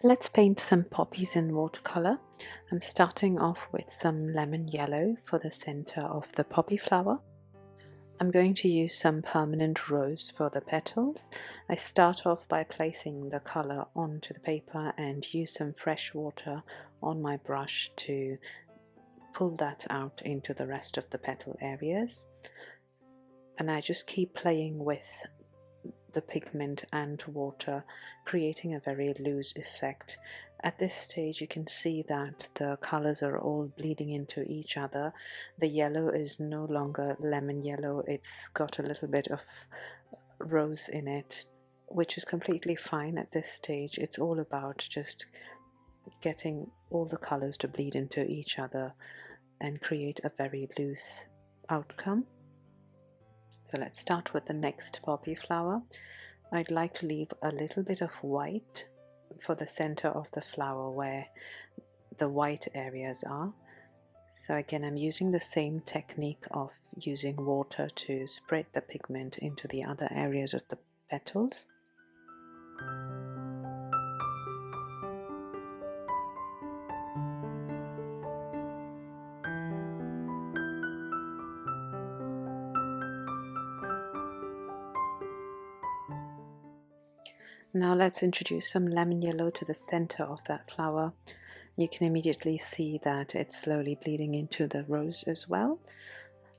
Let's paint some poppies in watercolor. I'm starting off with some lemon yellow for the center of the poppy flower. I'm going to use some permanent rose for the petals. I start off by placing the color onto the paper and use some fresh water on my brush to pull that out into the rest of the petal areas. And I just keep playing with the pigment and water, creating a very loose effect. At this stage you can see that the colors are all bleeding into each other. The yellow is no longer lemon yellow, it's got a little bit of rose in it, which is completely fine at this stage. It's all about just getting all the colors to bleed into each other and create a very loose outcome. So let's start with the next poppy flower. I'd like to leave a little bit of white for the center of the flower where the white areas are. So again, I'm using the same technique of using water to spread the pigment into the other areas of the petals. Now let's introduce some lemon yellow to the center of that flower. You can immediately see that it's slowly bleeding into the rose as well.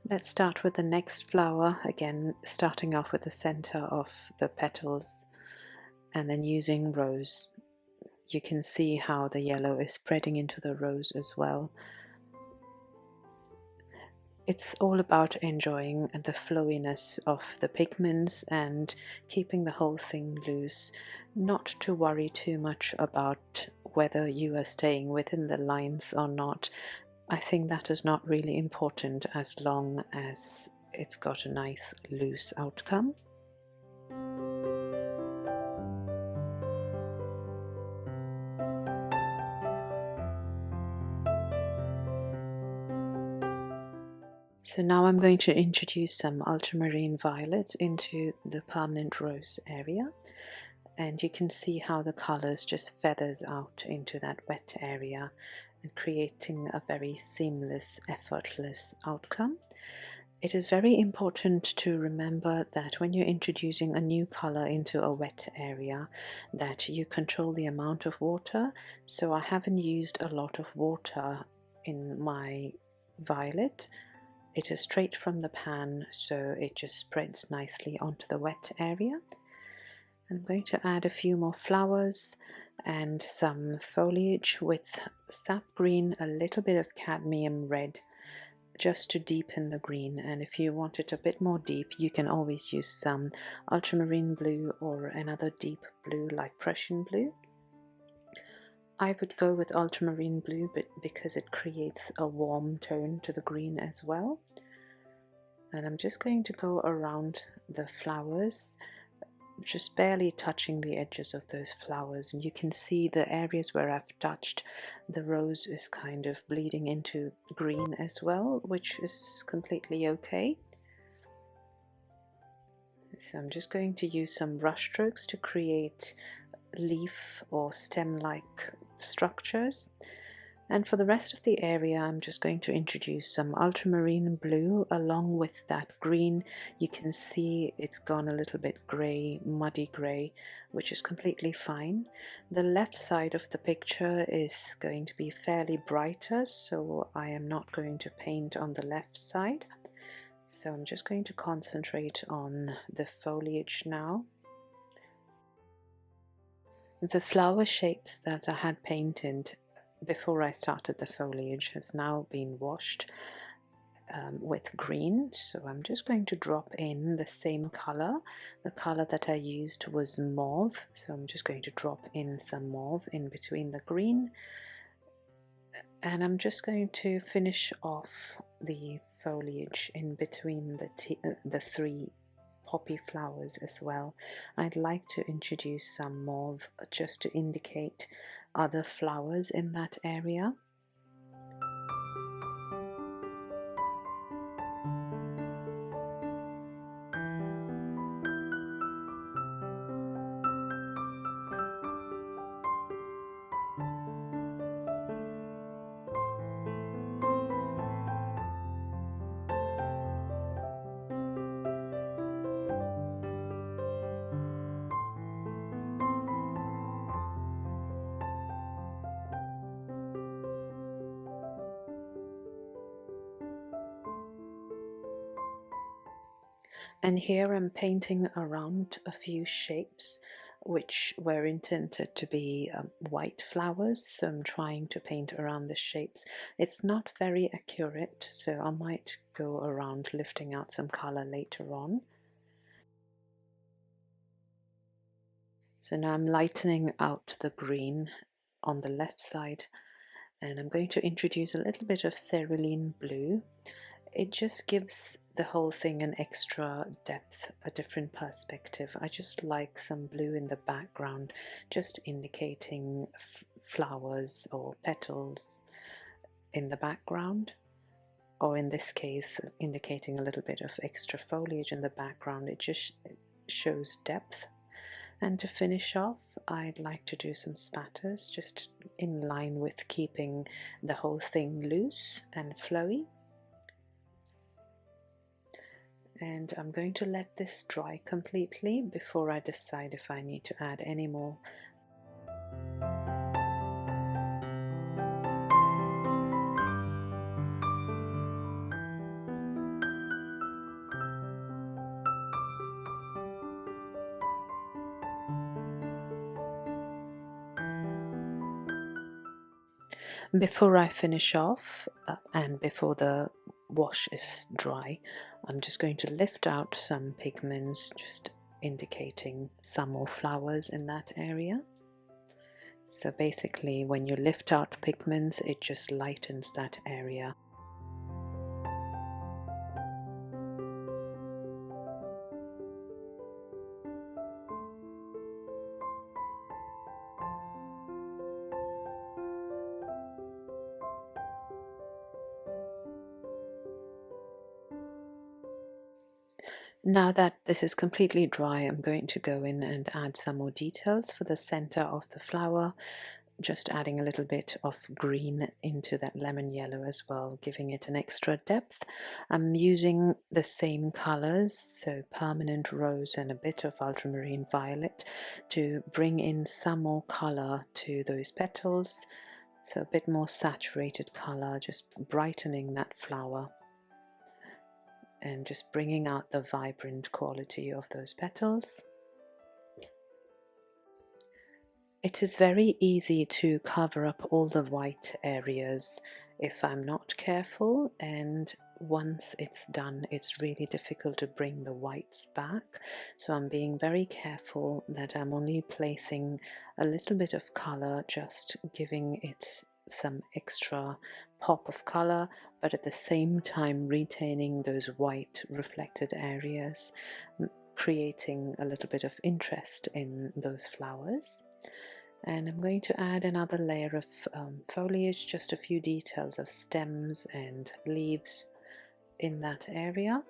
Let's start with the next flower, again starting off with the center of the petals and then using rose. You can see how the yellow is spreading into the rose as well. It's all about enjoying the flowiness of the pigments and keeping the whole thing loose, not to worry too much about whether you are staying within the lines or not. I think that is not really important as long as it's got a nice loose outcome. So now I'm going to introduce some ultramarine violet into the permanent rose area, and you can see how the colors just feathers out into that wet area and creating a very seamless, effortless outcome. It is very important to remember that when you're introducing a new color into a wet area, that you control the amount of water. So I haven't used a lot of water in my violet. It is straight from the pan, so it just spreads nicely onto the wet area. I'm going to add a few more flowers and some foliage with sap green, a little bit of cadmium red, just to deepen the green. And if you want it a bit more deep, you can always use some ultramarine blue or another deep blue like Prussian blue. I would go with ultramarine blue because it creates a warm tone to the green as well. And I'm just going to go around the flowers, just barely touching the edges of those flowers, and you can see the areas where I've touched the rose is kind of bleeding into green as well, which is completely okay. So I'm just going to use some brush strokes to create leaf or stem-like structures. And for the rest of the area, I'm just going to introduce some ultramarine blue along with that green. You can see it's gone a little bit grey, muddy grey, which is completely fine. The left side of the picture is going to be fairly brighter, so I am not going to paint on the left side. So I'm just going to concentrate on the foliage now. The flower shapes that I had painted before I started the foliage has now been washed with green, so I'm just going to drop in the same color. The color that I used was mauve, so I'm just going to drop in some mauve in between the green, and I'm just going to finish off the foliage in between the three poppy flowers as well. I'd like to introduce some mauve just to indicate other flowers in that area. And here I'm painting around a few shapes which were intended to be white flowers, so I'm trying to paint around the shapes. It's not very accurate, so I might go around lifting out some color later on. So now I'm lightening out the green on the left side, and I'm going to introduce a little bit of cerulean blue. It just gives the whole thing an extra depth, a different perspective. I just like some blue in the background, just indicating flowers or petals in the background, or in this case indicating a little bit of extra foliage in the background. It just shows depth. And to finish off, I'd like to do some spatters, just in line with keeping the whole thing loose and flowy. And I'm going to let this dry completely before I decide if I need to add any more. Before I finish off and before the wash is dry, I'm just going to lift out some pigments, just indicating some more flowers in that area. So basically when you lift out pigments, it just lightens that area. Now that this is completely dry, I'm going to go in and add some more details for the center of the flower, just adding a little bit of green into that lemon yellow as well, giving it an extra depth. I'm using the same colors, so permanent rose and a bit of ultramarine violet, to bring in some more color to those petals, so a bit more saturated color, just brightening that flower and just bringing out the vibrant quality of those petals. It is very easy to cover up all the white areas if I'm not careful, and once it's done it's really difficult to bring the whites back. So I'm being very careful that I'm only placing a little bit of color, just giving it some extra pop of color, but at the same time retaining those white reflected areas, creating a little bit of interest in those flowers. And I'm going to add another layer of foliage, just a few details of stems and leaves in that area.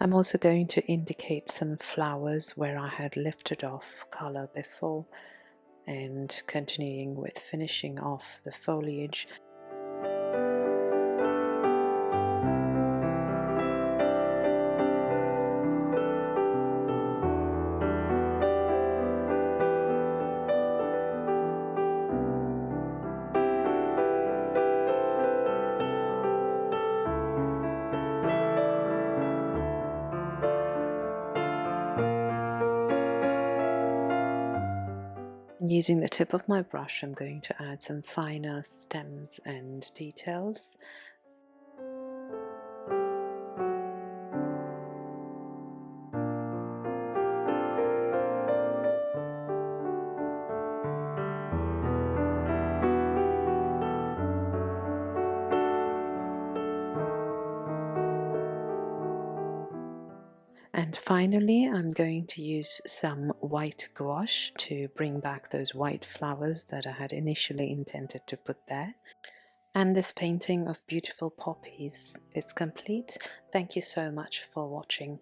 I'm also going to indicate some flowers where I had lifted off color before, and continuing with finishing off the foliage. Using the tip of my brush, I'm going to add some finer stems and details. And finally, I'm going to use some white gouache to bring back those white flowers that I had initially intended to put there. And this painting of beautiful poppies is complete. Thank you so much for watching.